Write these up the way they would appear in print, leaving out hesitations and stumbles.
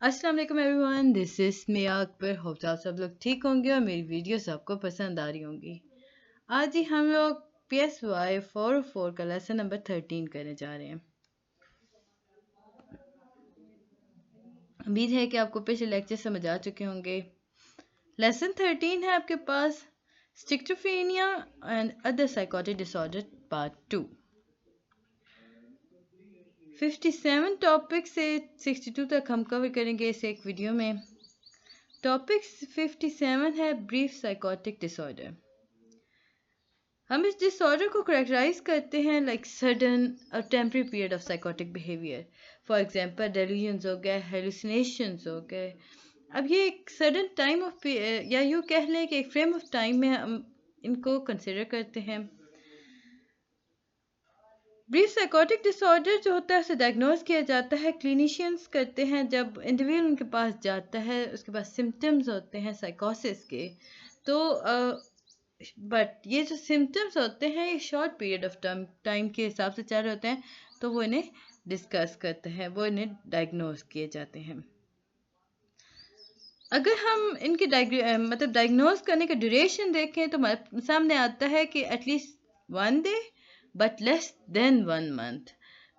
अस्सलाम वालेकुम everyone, this is Miya Akbar. Hope आप सब लोग ठीक होंगे और मेरी वीडियोस आपको पसंद आ रही होंगी। आज ही हम लोग PSY 404 का लेसन नंबर 13 करने जा रहे हैं। उम्मीद है कि आपको पिछले लेक्चर समझ आ चुके होंगे। लेसन 13 है आपके पास schizophrenia and other psychotic disorder part 2। 57 topic से 62 तक हम कवर करेंगे इस एक वीडियो में। टॉपिक 57 है ब्रीफ साइकोटिक डिसऑर्डर। हम इस डिसऑर्डर को करेक्टराइज करते हैं लाइक सडन और temporary period of psychotic behaviour. For example delusions हो गए, हेलुसिनेशंस हो गए। अब ये एक सडन टाइम ऑफ या यूँ कह लें कि एक फ्रेम ऑफ टाइम में हम इनको कंसिडर करते हैं। ब्रीफ साइकोटिक डिसऑर्डर जो होता है उसे डायग्नोज किया जाता है, क्लिनिशियंस करते हैं जब इंडिविजुअल उनके पास जाता है, उसके पास सिम्टम्स होते हैं साइकोसिस के। तो बट ये जो सिम्टम्स होते हैं ये शॉर्ट पीरियड ऑफ टाइम के हिसाब से चल रहे होते हैं, तो वो इन्हें डिस्कस करते हैं, वो इन्हें डायग्नोज किए जाते हैं। अगर हम इनके डायग्नोज करने का ड्यूरेशन देखें तो हमारे सामने आता है कि at least 1 day but less than 1 month.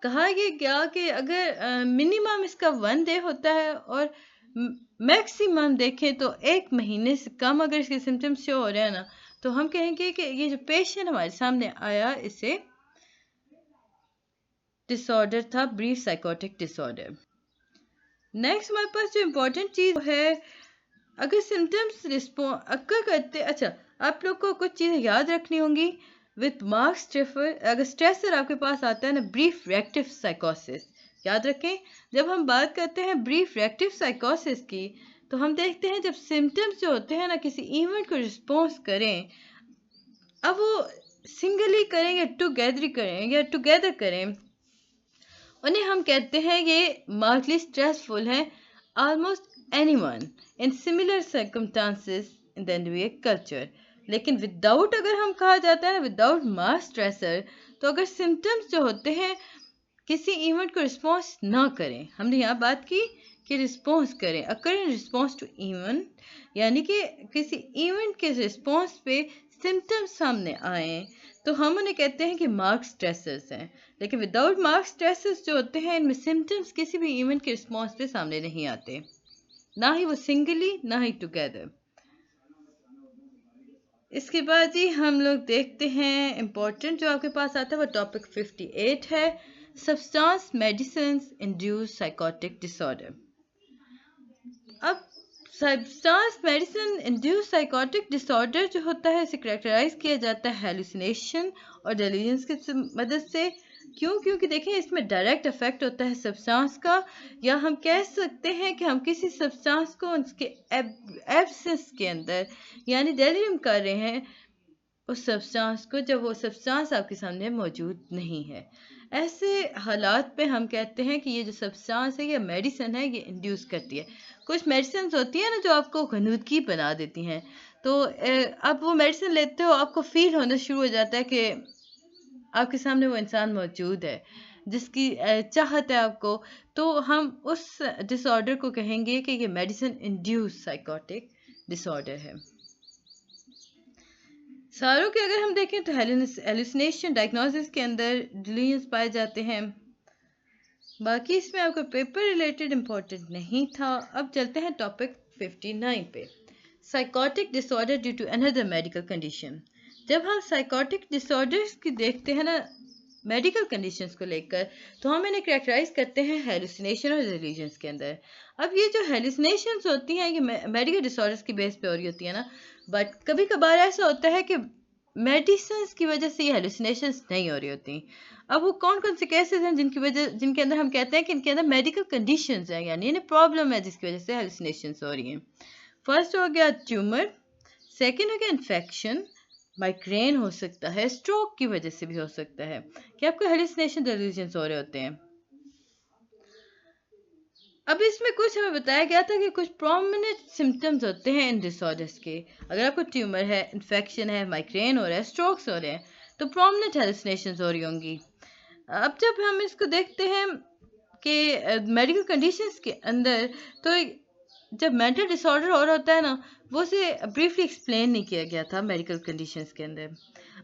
कहा ये गया कि अगर मिनिमम इसका 1 डे होता है और मैक्सिमम देखें तो 1 महीने से कम अगर इसके सिम्टम्स शो हो रहे हैं ना, तो हम कहेंगे कि ये जो पेशेंट हमारे सामने आया इसे डिसऑर्डर था, ब्रीफ साइकोटिक डिसऑर्डर। नेक्स्ट हमारे पास जो इम्पोर्टेंट चीज़ है, अगर सिम्टम्स अक्कर करते, अच्छा आप लोग को कुछ चीज़ें याद रखनी होंगी विथ मार्क स्ट्रेफर। अगर स्ट्रेसर आपके पास आता है ना, ब्रीफ रिएक्टिव साइकोसिस, याद रखें जब हम बात करते हैं ब्रीफ रिएक्टिव साइकोसिस की, तो हम देखते हैं जब सिम्टम्स जो होते हैं ना किसी इवेंट को रिस्पॉन्स करें, अब वो सिंगली करें या टुगेदर करें, उन्हें हम कहते हैं ये मार्कली स्ट्रेसफुल है almost anyone in similar circumstances in the individual culture. लेकिन विदाउट, अगर हम कहा जाता है ना विदाउट मास स्ट्रेसर, तो अगर सिम्टम्स जो होते हैं किसी इवेंट को रिस्पॉन्स ना करें, हमने यहाँ बात की कि रिस्पॉन्स करें, अकर इन रिस्पॉन्स टू इवेंट, यानी कि किसी इवेंट के रिस्पॉन्स पे सिम्टम्स सामने आए, तो हम उन्हें कहते हैं कि मार्क स्ट्रेसर्स हैं। लेकिन विदाउट मार्क स्ट्रेसर्स जो होते हैं इनमें सिम्टम्स किसी भी इवेंट के रिस्पॉन्स पे सामने नहीं आते, ना ही वो सिंगली ना ही टुगेदर। इसके बाद ही हम लोग देखते हैं इम्पोर्टेंट जो आपके पास आता है वो टॉपिक 58 है substance medicine induce psychotic disorder. अब substance medicine induce psychotic disorder जो होता है इसे करेक्टराइज किया जाता है हेलुसिनेशन और डेल्यूजन्स की मदद से। क्यों? क्योंकि देखिए इसमें डायरेक्ट इफेक्ट होता है सब्सटेंस का, या हम कह सकते हैं कि हम किसी सब्सटेंस को उसके एब्सेंस के अंदर यानी डेलीरियम कर रहे हैं उस सब्सटेंस को, जब वो सब्सटेंस आपके सामने मौजूद नहीं है। ऐसे हालात पे हम कहते हैं कि ये जो सब्सटेंस है या मेडिसिन है ये इंड्यूस करती है। कुछ मेडिसिन होती है ना जो आपको गनुदगी बना देती हैं, तो अब वो मेडिसिन लेते हो आपको फील होना शुरू हो जाता है कि आपके सामने वो इंसान मौजूद है जिसकी चाहत है आपको, तो हम उस डिसऑर्डर को कहेंगे कि ये मेडिसिन इंड्यूस साइकोटिक डिसऑर्डर है। सारों के अगर हम देखें तो हेलुसिनेशन डायग्नोसिस के अंदर डिलीजन्स पाए जाते हैं। बाकी इसमें आपका पेपर रिलेटेड इम्पोर्टेंट नहीं था। अब चलते हैं टॉपिक 59 पे, psychotic disorder due to another medical condition. जब हम साइकोटिक डिसऑर्डर्स की देखते हैं ना मेडिकल कंडीशंस को लेकर, तो हम इन्हें कैरेक्टराइज करते हैं हेलुसिनेशन और डिलीजन्स के अंदर। अब ये जो हेलुसिनेशंस होती हैं ये मेडिकल डिसऑर्डर्स की बेस पे हो रही होती है ना, बट कभी कभार ऐसा होता है कि मेडिसिन की वजह से ये हेलुसिनेशंस नहीं हो रही होती। अब वो कौन कौन से केसेस हैं जिनके अंदर हम कहते हैं कि इनके अंदर मेडिकल कंडीशंस हैं, यानी इन्हें प्रॉब्लम है जिसकी वजह से हेलुसिनेशंस हो रही हैं। फर्स्ट हो गया ट्यूमर, सेकेंड हो गया इन्फेक्शन, माइग्रेन हो सकता है, स्ट्रोक की वजह से भी हो सकता है कि आपको हेलुसिनेशन डिल्यूजन्स हो रहे होते हैं। अब इसमें कुछ हमें बताया गया था कि कुछ प्रोमिनेंट सिम्टम्स होते हैं इन डिसऑर्डर्स के। अगर आपको ट्यूमर है, इन्फेक्शन है, माइग्रेन हो रहा है, स्ट्रोक्स हो रहे हैं, तो प्रोमिनेंट हेलुसिनेशंस हो रही होंगी। अब जब हम इसको देखते हैं आपके मेडिकल कंडीशंस के अंदर, तो जब मेंटल डिसऑर्डर हो रहा होता है ना, वो उसे ब्रीफली एक्सप्लेन नहीं किया गया था मेडिकल कंडीशंस के अंदर।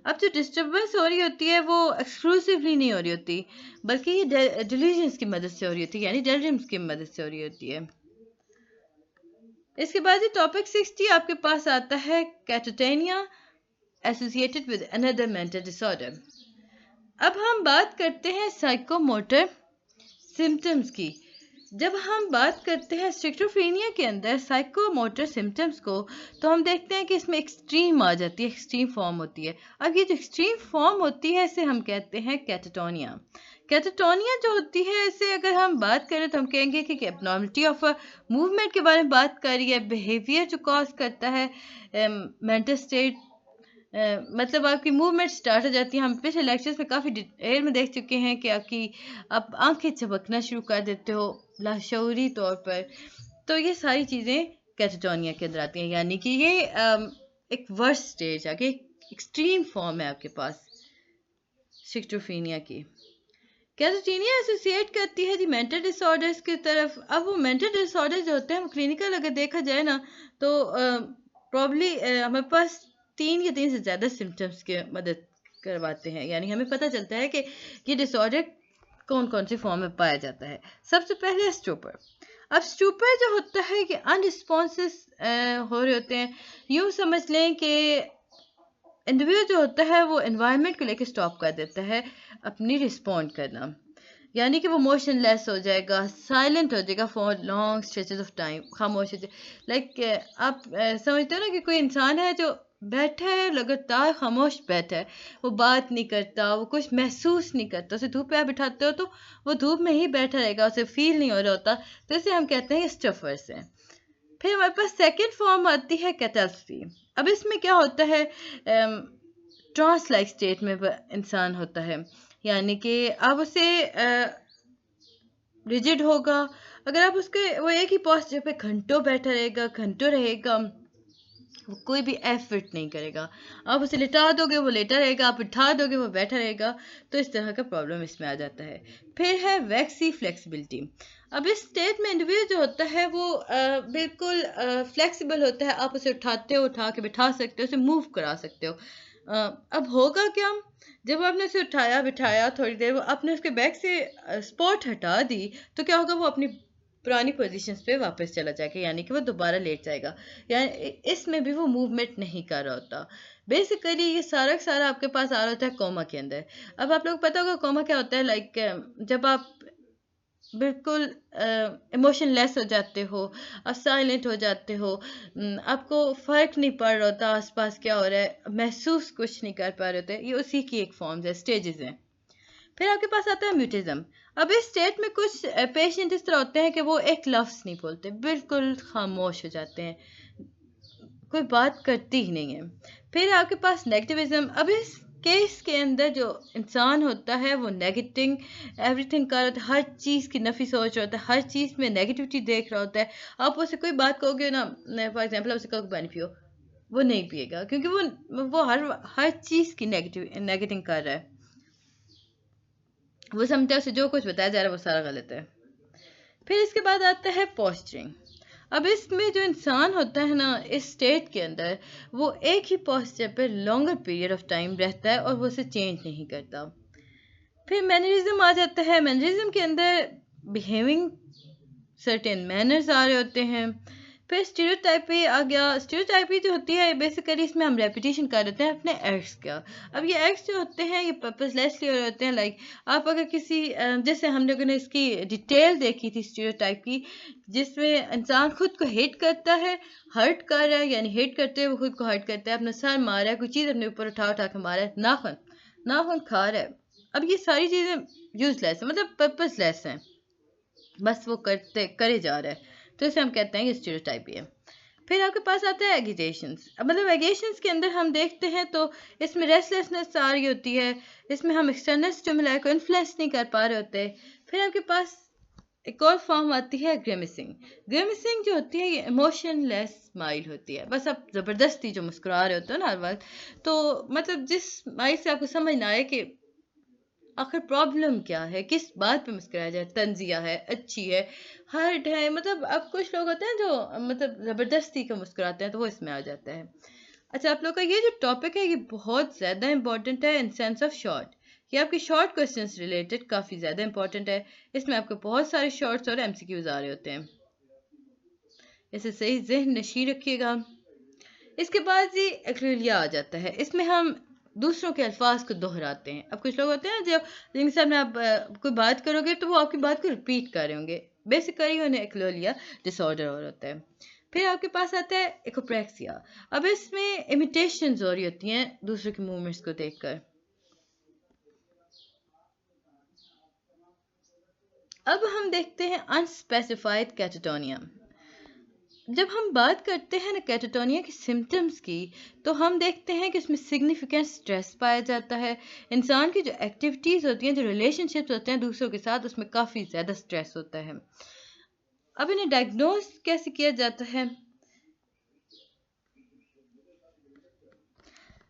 अब जो डिस्टर्बेंस हो रही होती है वो एक्सक्लूसिवली नहीं हो रही होती, बल्कि ये डिल्यूजन्स की मदद से हो रही होती है, यानी डेलड्रीम्स की मदद से हो रही होती है। इसके बाद टॉपिक 60 आपके पास आता है catatonia associated with another mental disorder. अब हम बात करते हैं साइकोमोटर सिम्टम्स की। जब हम बात करते हैं स्किज़ोफ्रेनिया के अंदर साइकोमोटर सिम्टम्स को, तो हम देखते हैं कि इसमें एक्सट्रीम आ जाती है, एक्सट्रीम फॉर्म होती है। अब ये जो एक्सट्रीम फॉर्म होती है इसे हम कहते हैं कैटाटोनिया। कैटाटोनिया जो होती है, इसे अगर हम बात करें तो हम कहेंगे कि एबनॉर्मलिटी ऑफ मूवमेंट के बारे में बात करिए, है, बिहेवियर जो कॉज करता है मेंटल स्टेट, मतलब आपकी मूवमेंट स्टार्ट हो जाती है। हम पिछले लेक्चर्स में काफ़ी डिटेल में देख चुके हैं कि आप आंखें झपकना शुरू कर देते हो लाशऊरी तौर पर। तो ये सारी चीज़ें कैटाटोनिया के अंदर आती हैं, यानी कि ये एक वर्स्ट स्टेज आगे एक्सट्रीम फॉर्म है आपके पास स्किज़ोफ्रेनिया की। कैटाटोनिया एसोसिएट करती है जी मेंटल डिसऑर्डर्स की तरफ। अब वो मेंटल डिसऑर्डर जो होते हैं वो क्लिनिकल अगर देखा जाए ना, तो प्रॉब्ली हमारे पास 3 या 3 से ज़्यादा सिम्टम्स की मदद करवाते हैं, यानी हमें पता चलता है कि ये डिसऑर्डर कौन कौन सी फॉर्म में पाया जाता है। सबसे पहले स्टूपर। अब स्टूपर जो होता है कि अनरिस्पॉन्सिव हो रहे होते हैं। यूँ समझ लें कि इंडिविजुअल जो होता है वो एनवायरनमेंट को लेकर स्टॉप कर देता है अपनी रिस्पॉन्ड करना, यानी कि वो मोशनलेस हो जाएगा, साइलेंट हो जाएगा for long stretches of time, खामोश हो जाए। लाइक आप समझते हो ना कि कोई इंसान है जो बैठा है, लगातार खामोश बैठा है, वो बात नहीं करता, वो कुछ महसूस नहीं करता। उसे धूप पे आप बिठाते हो तो वो धूप में ही बैठा रहेगा, उसे फील नहीं हो रहा होता, तो इसे हम कहते हैं स्टफर्स हैं। फिर हमारे पास सेकेंड फॉर्म आती है कैटास्ट्रफी। अब इसमें क्या होता है, ट्रांस लाइक स्टेट में इंसान होता है, यानी कि आप उसे रिजिड होगा। अगर आप उसके वो एक ही पोस्चर पे घंटों बैठा रहेगा, घंटों रहेगा, वो कोई भी एफर्ट नहीं करेगा। आप उसे लिटा दोगे वो लेटा रहेगा, आप उठा दोगे वो बैठा रहेगा। तो इस तरह का प्रॉब्लम इसमें आ जाता है। फिर है वैक्सी फ्लेक्सिबिलिटी। अब इस स्टेट में इंडिविजुअल जो होता है वो बिल्कुल फ्लेक्सिबल होता है। आप उसे उठाते हो, उठा के बिठा सकते हो, उसे मूव करा सकते हो। अब होगा क्या, जब आपने उसे उठाया बिठाया थोड़ी देर, वो आपने उसके बैक से स्पॉट हटा दी, तो क्या होगा, वो अपनी पुरानी पोजीशंस पे वापस चला जाएगा, यानी कि वो दोबारा लेट जाएगा। यानी इसमें भी वो मूवमेंट नहीं कर रहा होता। बेसिकली ये सारा का सारा आपके पास आ रहा होता है कोमा के अंदर। अब आप लोग पता होगा कोमा क्या होता है, लाइक जब आप बिल्कुल इमोशनलेस हो जाते हो, आप साइलेंट हो जाते हो, आपको फ़र्क नहीं पड़ रहा होता आसपास क्या हो रहा है, महसूस कुछ नहीं कर पा रहे होते। ये उसी की एक फॉर्म है, स्टेजेस हैं। फिर आपके पास आता है म्यूटिज्म। अब इस स्टेट में कुछ पेशेंट इस तरह होते हैं कि वो एक लफ्ज़ नहीं बोलते, बिल्कुल खामोश हो जाते हैं, कोई बात करती ही नहीं है। फिर आपके पास नेगेटिविज्म। अब इस केस के अंदर जो इंसान होता है वो नेगेटिंग एवरीथिंग कर होता है, हर चीज़ की नफ़ी सोच रहा होता है, हर चीज़ में नेगेटिविटी देख रहा होता है। आप उससे कोई बात कहोगे ना, फॉर एग्जांपल आप उसे कहोगे पानी पियो, वो नहीं पिएगा, क्योंकि वो हर चीज़ की नेगेटिंग कर रहा है। वो समझता है उसे जो कुछ बताया जा रहा है वो सारा गलत है। फिर इसके बाद आता है पोस्चरिंग। अब इसमें जो इंसान होता है ना, इस स्टेट के अंदर वो एक ही पोस्चर पर लॉन्गर पीरियड ऑफ टाइम रहता है और वो उसे चेंज नहीं करता। फिर मैनरिज्म आ जाता है। मैनरिज्म के अंदर बिहेविंग सर्टेन मैनर्स आ रहे होते हैं। फिर स्टीरियोटाइपी आ गया। स्टीरियोटाइपी जो होती है बेसिकली इसमें हम रेपिटेशन कर देते हैं अपने एक्ट्स का। अब ये एक्ट्स जो होते हैं ये पर्पसलेसली हो रहे होते हैं। लाइक आप अगर किसी जैसे हम लोगों ने इसकी डिटेल देखी थी स्टीरियोटाइप की, जिसमें इंसान खुद को हिट करता है, हर्ट कर रहा है, यानी हिट करते हुए वो खुद को हर्ट करता है, अपना सर मारा है, कोई चीज़ अपने ऊपर उठा उठा के मारा है, नाखून नाखून खा रहा है। अब ये सारी चीज़ें यूजलेस है, मतलब पर्पसलेस हैं, बस वो करे जा रहा है, तो इसे हम कहते हैं ये स्टीरियोटाइप है। फिर आपके पास आता है एगिटेशंस। अब मतलब एगिटेशंस के अंदर हम देखते हैं तो इसमें रेस्टलेसनेस आ रही होती है, इसमें हम एक्सटर्नल स्टिमुलाई को इन्फ्लुएंस नहीं कर पा रहे होते। फिर आपके पास एक और फॉर्म आती है ग्रेमिसिंग। ग्रेमिसिंग जो होती है ये इमोशनलेस स्माइल होती है, बस आप ज़बरदस्ती जो मुस्कुरा रहे होते हो ना हर वक्त, तो मतलब जिस स्माइल से आपको समझ ना आए कि आखिर प्रॉब्लम क्या है, किस बात पे मुस्कुराया जाए, तंजिया है, अच्छी है, हर्ट है, मतलब अब कुछ लोग होते हैं जो मतलब ज़बरदस्ती का मुस्कुराते हैं, तो वो इसमें आ जाता है। अच्छा, आप लोग का ये जो टॉपिक है ये बहुत ज़्यादा इंपॉर्टेंट है इन सेंस ऑफ शॉर्ट। ये आपके शॉर्ट क्वेश्चंस रिलेटेड काफ़ी ज़्यादा इंपॉर्टेंट है। इसमें आपको बहुत सारे शॉर्ट्स और एमसीक्यूज आ रहे होते हैं, इसे सही ज़हन नशीं रखिएगा। इसके बाद ये एक्लिया आ जाता है। इसमें हम दूसरों के अल्फाज को दोहराते हैं। अब कुछ लोग होते हैं जब जिनके सामने आप कोई बात करोगे तो वो आपकी बात को रिपीट कर रहे होंगे, बेसिकली उन्हें एक्लिया डिसऑर्डर और होता है। फिर आपके पास आता है एकोप्रेक्सिया। अब इसमें इमिटेशंस हो रही होती हैं दूसरों के मूवमेंट्स को देखकर। अब हम देखते हैं अनस्पेसिफाइड कैटाटोनिया। जब हम बात करते हैं ना कैटाटोनिया के सिम्टम्स की, तो हम देखते हैं कि उसमें सिग्निफिकेंट स्ट्रेस पाया जाता है। इंसान की जो एक्टिविटीज़ होती हैं, जो रिलेशनशिप्स होते हैं दूसरों के साथ, उसमें काफ़ी ज़्यादा स्ट्रेस होता है। अब इन्हें डायग्नोज कैसे किया जाता है?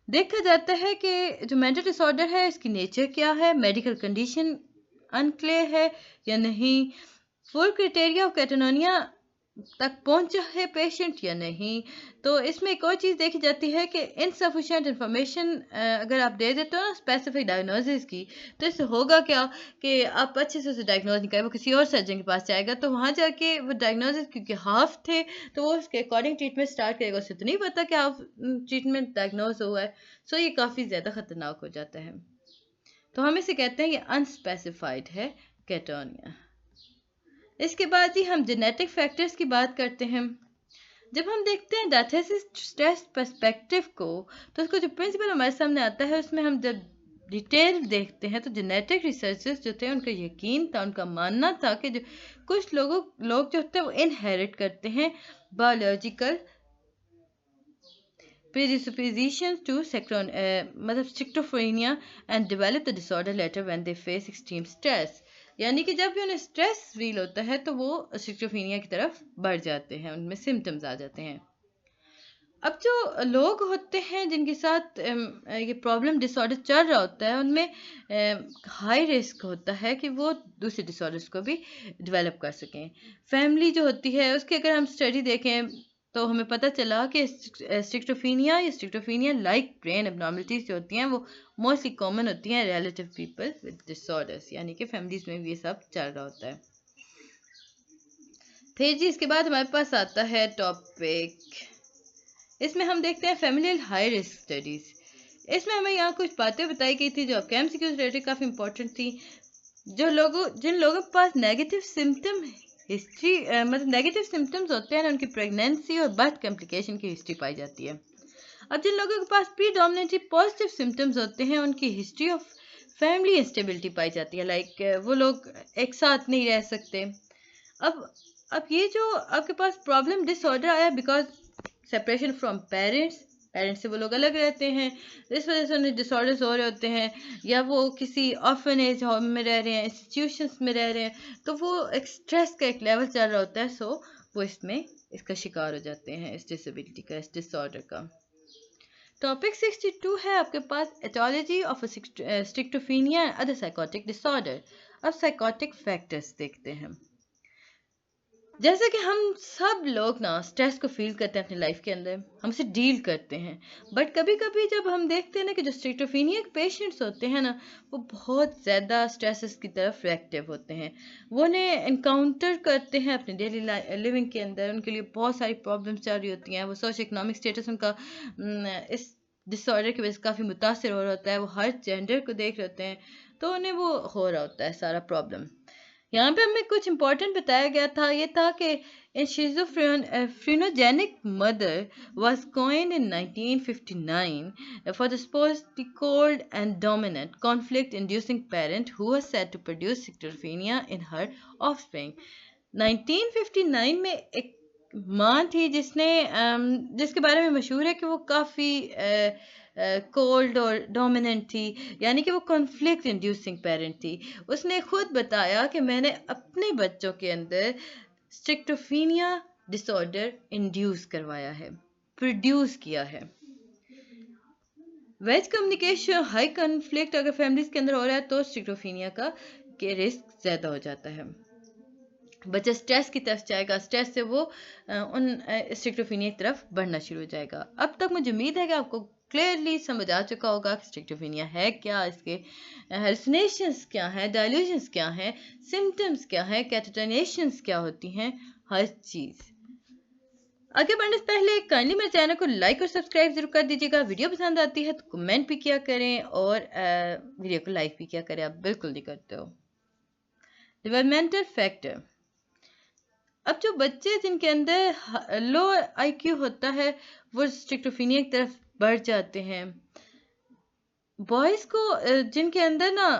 देखा जाता है कि जो मेंटल डिसऑर्डर है इसकी नेचर क्या है, मेडिकल कंडीशन अनक्लियर है या नहीं, फुल क्राइटेरिया ऑफ कैटाटोनिया तक पहुंचा है पेशेंट या नहीं। तो इसमें एक और चीज़ देखी जाती है कि इनसफिशिएंट इंफॉर्मेशन अगर आप दे देते हो ना स्पेसिफिक डायग्नोसिस की, तो इससे होगा क्या कि आप अच्छे से उसे डायग्नोज नहीं करें, वो किसी और सर्जन के पास जाएगा, तो वहाँ जाके वो डायग्नोसिस क्योंकि हाफ थे तो वो उसके अकॉर्डिंग ट्रीटमेंट स्टार्ट करेगा, उसे तो नहीं पता कि हाफ ट्रीटमेंट डायग्नोज हुआ है। सो ये काफ़ी ज़्यादा ख़तरनाक हो जाता है। तो हम इसे कहते हैं ये अनस्पेसिफाइड है कैटाटोनिया। इसके बाद ही हम जेनेटिक फैक्टर्स की बात करते हैं। जब हम देखते हैं डायथेसिस स्ट्रेस पर्सपेक्टिव को, तो उसको जो प्रिंसिपल हमारे सामने आता है उसमें हम जब डिटेल देखते हैं तो जेनेटिक रिसर्चर्स जो थे उनका यकीन था, उनका मानना था कि जो कुछ लोग जो होते हैं वो इनहेरिट करते हैं बायोलॉजिकल predispositions to मतलब schizophrenia and develop the disorder later when they face extreme stress। यानी कि जब भी उन्हें स्ट्रेस फील होता है तो वो schizophrenia की तरफ बढ़ जाते हैं, उनमें सिम्टम्स आ जाते हैं। अब जो लोग होते हैं जिनके साथ ये प्रॉब्लम डिसऑर्डर चल रहा होता है, उनमें हाई रिस्क होता है कि वो दूसरे डिसऑर्डर्स को भी डेवलप कर सकें। फैमिली जो होती है उसकी अगर हम स्टडी देखें तो हमें पता चला कि स्टिक्टोफीनिया या स्टिक्टोफीनिया लाइक ब्रेन एबनॉर्मलिटीज जो होती हैं वो मोस्टली कॉमन होती हैं रिलेटिव पीपल विद डिसऑर्डर्स, यानी कि फैमिलीज में भी ये सब चल रहा होता है। फिर जी इसके बाद हमारे पास आता है टॉपिक, इसमें हम देखते हैं फैमिलियल हाई रिस्क स्टडीज। इसमें हमें यहाँ कुछ बातें बताई गई थी जो आपके एमसीक्यू रिलेटेड काफ़ी इंपॉर्टेंट थी। जिन लोगों के पास नेगेटिव सिम्टम हिस्ट्री मतलब नेगेटिव सिम्टम्स होते हैं ना, उनकी प्रेगनेंसी और बर्थ कॉम्प्लिकेशन की हिस्ट्री पाई जाती है। अब जिन लोगों के पास प्रीडोमिनेटली पॉजिटिव सिम्टम्स होते हैं उनकी हिस्ट्री ऑफ फैमिली इंस्टेबिलिटी पाई जाती है, लाइक वो लोग एक साथ नहीं रह सकते। अब अब ये जो आपके पास प्रॉब्लम डिसऑर्डर आया because separation from parents, parents से वो लोग अलग रहते हैं, इस वजह से उन्हें डिसऑर्डर्स हो रहे होते हैं, या वो किसी ऑर्फनेज होम में रह रहे हैं, इंस्टीट्यूशंस में रह रहे हैं, तो वो एक स्ट्रेस का एक लेवल चल रहा होता है, सो वो इसमें इसका शिकार हो जाते हैं, इस डिसेबिलिटी का, इस डिसऑर्डर का। टॉपिक 62 है आपके पास aetiology of schizophrenia and other psychotic disorder. अब साइकोटिक फैक्टर्स देखते हैं। जैसे कि हम सब लोग ना स्ट्रेस को फील करते हैं अपनी लाइफ के अंदर, हम उसे डील करते हैं, बट कभी कभी जब हम देखते हैं ना कि जो स्किज़ोफ्रेनिया के पेशेंट्स होते हैं ना, वो बहुत ज़्यादा स्ट्रेसेस की तरफ रिएक्टिव होते हैं, वो उन्हें इनकाउंटर करते हैं अपने डेली लिविंग के अंदर, उनके लिए बहुत सारी प्रॉब्लम्स चल रही होती हैं, वो सोशो इकोनॉमिक स्टेटस उनका इस डिसऑर्डर की वजह से काफ़ी मुतासर हो रहा होता है, वो हर जेंडर को देख रहे होते हैं, तो उन्हें वो हो रहा होता है सारा प्रॉब्लम। यहाँ पे हमें कुछ इम्पोर्टेंट बताया गया था, ये था कि इन schizophrenic mother was coined in 1959 for the supposedly cold and dominant conflict-inducing parent who was said to produce schizophrenia in her offspring। 1959 में एक माँ थी जिसके बारे में मशहूर है कि वो काफ़ी कोल्ड और डोमिनेंट थी, यानी कि वो कॉन्फ्लिक्ट इंड्यूसिंग पेरेंट थी। उसने खुद बताया कि मैंने अपने बच्चों के अंदर स्टिक्टोफीनिया डिसऑर्डर इंड्यूस करवाया है, प्रोड्यूस किया है। वेज कम्युनिकेशन हाई कन्फ्लिक्ट अगर फैमिलीज के अंदर हो रहा है तो स्किज़ोफ्रेनिया का के रिस्क ज़्यादा हो जाता है। बच्चा स्ट्रेस की तरफ जाएगा, स्ट्रेस से वो उन स्किज़ोफ्रेनिया की तरफ बढ़ना शुरू हो जाएगा। अब तक मुझे उम्मीद है कि आपको क्लियरली समझ आ चुका होगा कि स्किज़ोफ्रेनिया है क्या, इसके हेलुसिनेशंस क्या हैं, डेल्यूजन्स क्या हैं, सिम्टम्स क्या हैं, कैटेटेनेशंस क्या होती हैं, हर चीज़। आगे बढ़ने से पहले काइंडली मेरे चैनल को लाइक और सब्सक्राइब जरूर कर दीजिएगा। वीडियो पसंद आती है तो कमेंट भी किया करें और वीडियो को लाइक भी किया करें, आप बिल्कुल नहीं करते हो। डेवलपमेंटल फैक्टर, अब जो बच्चे जिनके अंदर लो आईक्यू होता है वो स्किज़ोफ्रेनिया की तरफ बढ़ जाते हैं। बॉयज़ को जिनके अंदर ना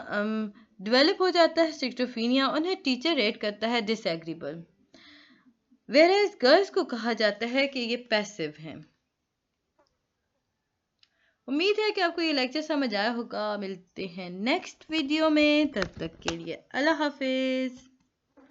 डेवलप हो जाता है स्किज़ोफ्रेनिया, उन्हें टीचर रेट करता है डिसएग्रीबल, वेयरएज़ गर्ल्स को कहा जाता है कि ये पैसिव हैं। उम्मीद है कि आपको ये लेक्चर समझ आया होगा। मिलते हैं नेक्स्ट वीडियो में, तब तक के लिए अल्लाह हाफिज़।